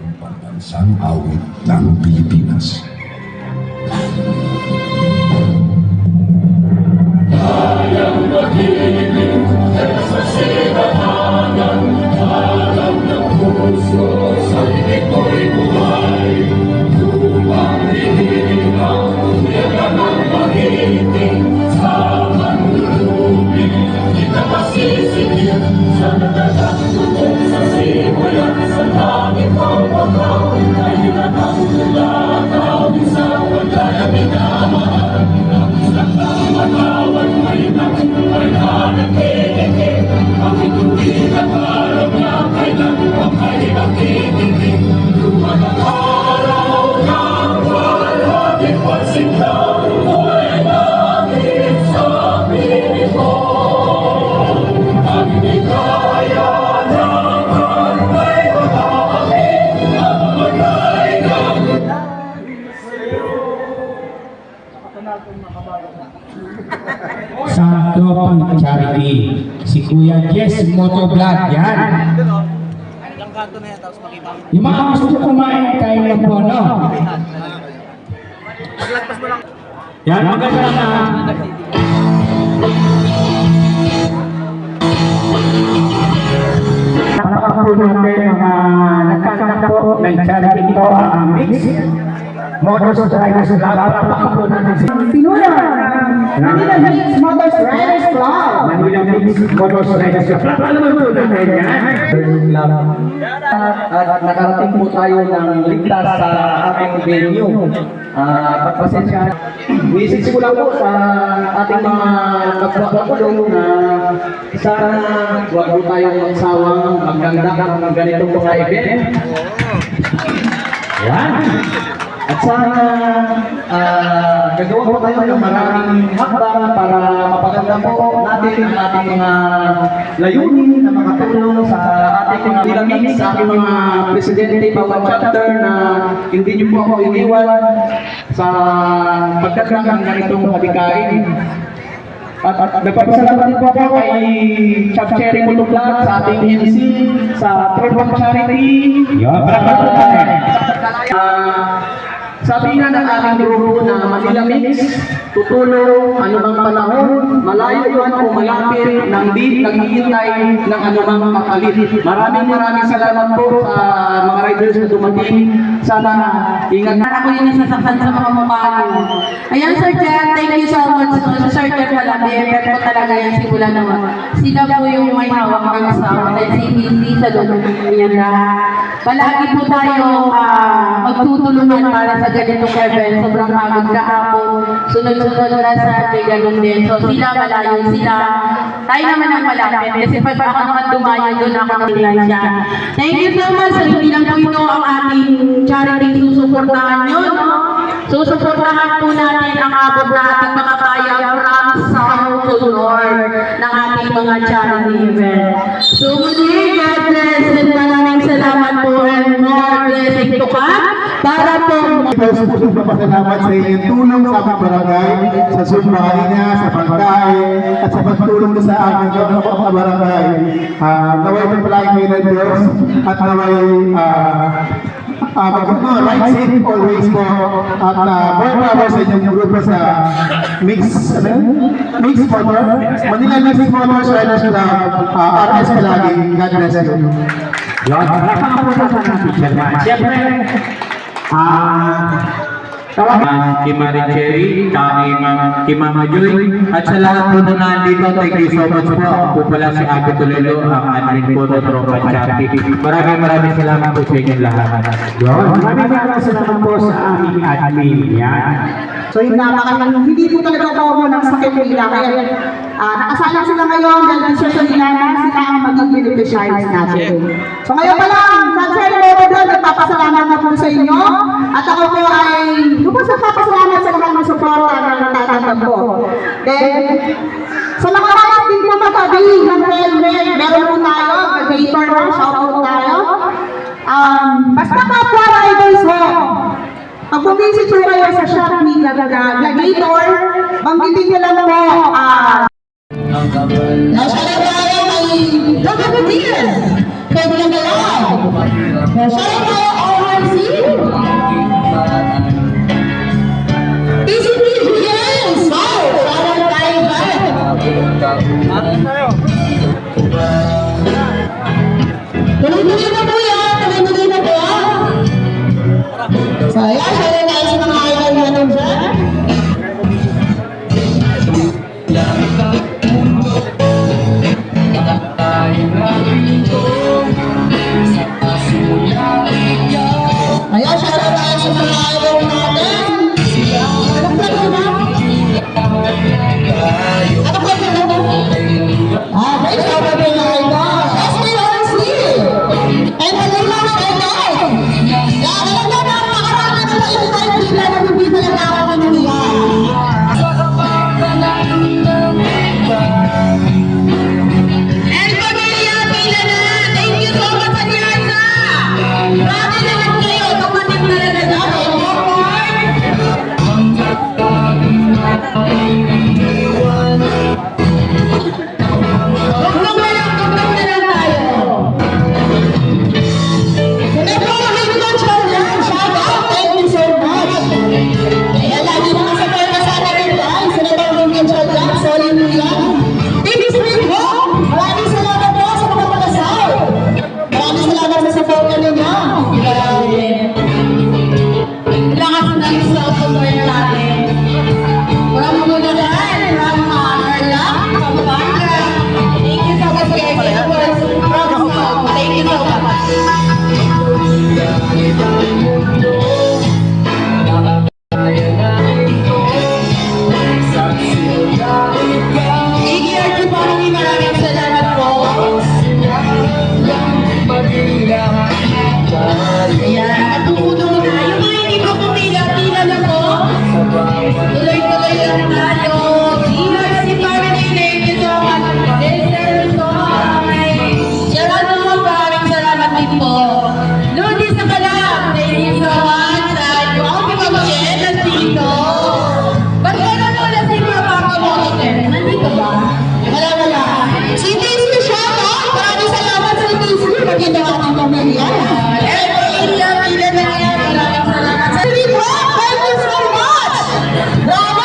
ang pambansang awit ng Pilipinas. Kayang magiging sa sinatanan, alam ng puso sa ibig ko'y buhay. Lumang hinihinang, umiyagan ang mahiting sa manlulubing. Di ka masisigil sa nagdagang tutok sa simulan sa langit ang pagkaw. Kahilan ang tulakaw sa wala minamahal. Isang tamatawan may nakuhay na nagkikikik. Ang ituwid at araw na kailan ang ay nakikinig. Luman ang araw ng walang ipagsiglang buhay namin sa Pilipino. Ang higaya ng hantay matamit at magay ng sa tropang charity, si Kuya Jess Motovlog, yan. Ilang kanto na yan, tapos makita. Yung mga gusto kumain, kain lang po, no? Paglagpas mo lang. Yan, maganda na. Nakakapulo natin mga nagkakanta po ng charity ito, mix. Motorcycles Club, napakapulo natin si Pinuna, Manila Mix Motorcycles Club. Manila Mix Motorcycles Club. Napakapulo natin yan. At nakarating po tayo ng ligtas sa ating venue. Pagpasensya, isisimula po sa ating mga kapwa-kapulong na sana huwag po tayong magsawang maggandak ng ganitong mga event. Yan. At sana gagawa po tayo ng maraming hakbang para mapaganda po natin ang ating mga layunin na makatulong sa ating mga pilamid, sa ating mga presidente, bawat chapter na hindi niyo po ako iniwan sa pagkakang ng ganitong hadikain. At nagpapasalamat din po ako kay Chap Cherry Motovlog sa ating MC, sa Tropang Charity. Yan, palakpakan natin. Sabi nga ng ating grupo na Manila Mix, tutulong anumang panahon, malayo man o malapit, nang di naghihintay ng anumang kapalit. Maraming salamat po sa mga riders na dumating. Sana ingat. Para ko yung nasasaktan sa mga mukha nyo. Ayan, Sir Jet, thank you so much. Sir Jet pala, BFF ko talaga yung simula naman. Sila po yung may hawak ng sa CBC sa loob niya na palagi po tayo magtutulungan para sa ganitong event. Sobrang agad kahapon. Sunod-sunod na sa may ganun din. So sila malayo sila. Tayo naman ang malapit. Kasi pag ako naman dumayo doon ako ng siya. Thank you so much. So hindi lang po ito ang ating charity susuportahan nyo. No? Susuportahan po natin ang abot na ating mga kaya from south to north ng ating mga charity event. So muli, God bless and maraming salamat po and more blessing to come para po First po nagpapasalamat sa inyong tulong sa aming barangay, sa sumbahay niya, sa pagkain, at sa pagtulong sa aming mga barangay. Naway po palagi kayo ng Diyos at naway right safe always po at more power sa inyong grupo sa Mix Motor, Manila Mix Motor Riders Club, RS palagi. God bless you. Yan, palakpakan natin, Chairman. Siyempre, kay Marie Cherry, kay Mama Joy, at sa lahat po na nandito, thank you so much po. Ako po pala si Abby Tolelo, ang admin po ng Tropa Charity. Maraming salamat po sa inyong lahat. yun, maraming salamat po sa aming admin. Yan. So yung hindi po talaga ako ng sakit nila. Kaya nakasalang sila ngayon dahil decision nila na sila ang maging beneficiaries natin. So ngayon pa lang, San Motovlog, nagpapasalamat na po sa inyo. At ako po ay lubos na papasalamat sa lahat ng suporta na natatanggap ko. Then, sa mga mga din po magkabi ng helmet, meron po tayo, mag-gator na, shout out tayo. Basta kapwa riders ho, pag bumisit po kayo sa Shopee Gladiator, banggitin nyo lang po, nasa lang tayo, may Logan Gutierrez, Pedro Galay, Sharaya ORC, PCP James, Sharon Taiwan. Tuloy-tuloy na po yan, tuloy-tuloy na po. So, ayan, share tayo sa mga idol natin dyan. Ayan, share tayo sa mga idol natin. Anong plano na? Anong plano na? Great job of being idol. SPRC! And Manila Showdown! Yan, alam na ba, makarami na tayo tayo bigla na bibita lang ako ng Manila. And pamilya, pila na! Thank you so much, Alianza! Grabe naman kayo, tumating na lang na dahil. Tugtog na lang tayo. Sino po, Hidden Challenge? Shout out, thank you so much. Kaya lagi na kasabay na sa atin guys. Sino po, Hidden Challenge? Solid mo yan. TV Street po, maraming salamat po sa mga palasal. Maraming salamat sa support ninyo. Grabe. Lakas ng support natin. Maraming mulagan, maraming Carla, Pampanga. Thank you so much, guys. Thank you so much. ERG Family, maraming salamat po. Ayan, natutulong na. Yung mga hindi ko pumila-pila na po. Tuloy-tuloy lang tayo. ERG Family, thank you so much. Lester Soy. Geronimo, maraming salamat din po. Ludi sa Kalam, thank you so much. Yung mga Jen, nandito. Ba't gano'n wala si Papa Motor? Nandito ba? Wala. Si TC, shout out. Maraming salamat sa TC. Maganda ka ng pamilya. Pila na yan. Maraming salamat. Sa Rico, thank you so much. Bravo.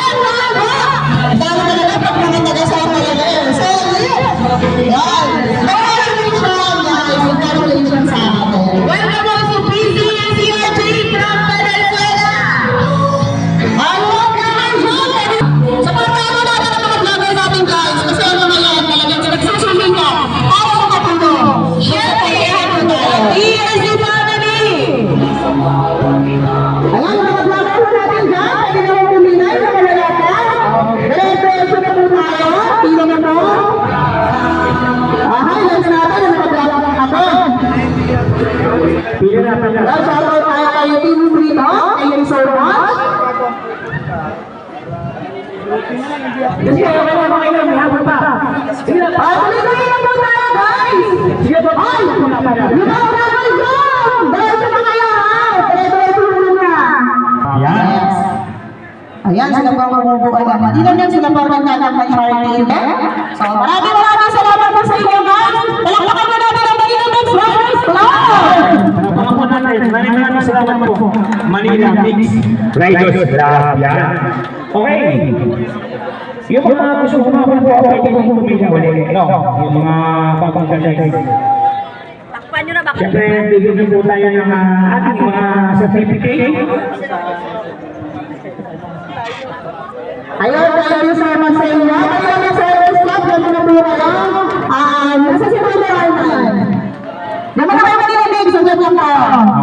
Ang dami na lang pag mga taga-sama yan. So, yan. Congratulations, guys. Congratulations sa akin. Welcome po si PC and CRJ from Venezuela. Sa pagkakaroon natin ang mga vlogger natin guys, kasi ang mga yan talagang nagsasamin ka para sa katulong. Share tayo po tayo. ERG Family! Ayan, mga vlogger po natin dyan, pwede naman puminay sa malalatan. Diretso na po tayo, pila na po. Highlights natin ang mga vlogger natin. Pila na pala. Shoutout tayo kayo, Team Frito. Thank you so much. Sige, okay na, may habol pa. Sige na, Tuloy-tuloy na po tayo guys! sige po. Ay, ako na pala. Yung mga vlogger dyan! Diretso na kayo ha! Diretso na! Yan. Ayan, sila po ang mabubuhay naman. Hindi lang yan sila po ang nagkakang party event. So, maraming salamat po sa inyo guys! Palakpakan na natin ang Manila Mix Riders Club! Mga po natin, maraming salamat po. Manila Mix Riders Club. Yan. Okay. Yung mga gusto kumapon po, pwede kong pumila ulit. No, yung mga pagpagkakay. Takpan nyo na baka. Siyempre, bigyan po tayo ng ating mga certificate. Ayun, thank you so much sa inyo. Manila Mix Riders Club, ganda na po kayo. Nasa si Manila Riders. Naman na kayo Manila Mix, ang ganda po.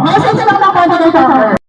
Message lang na po,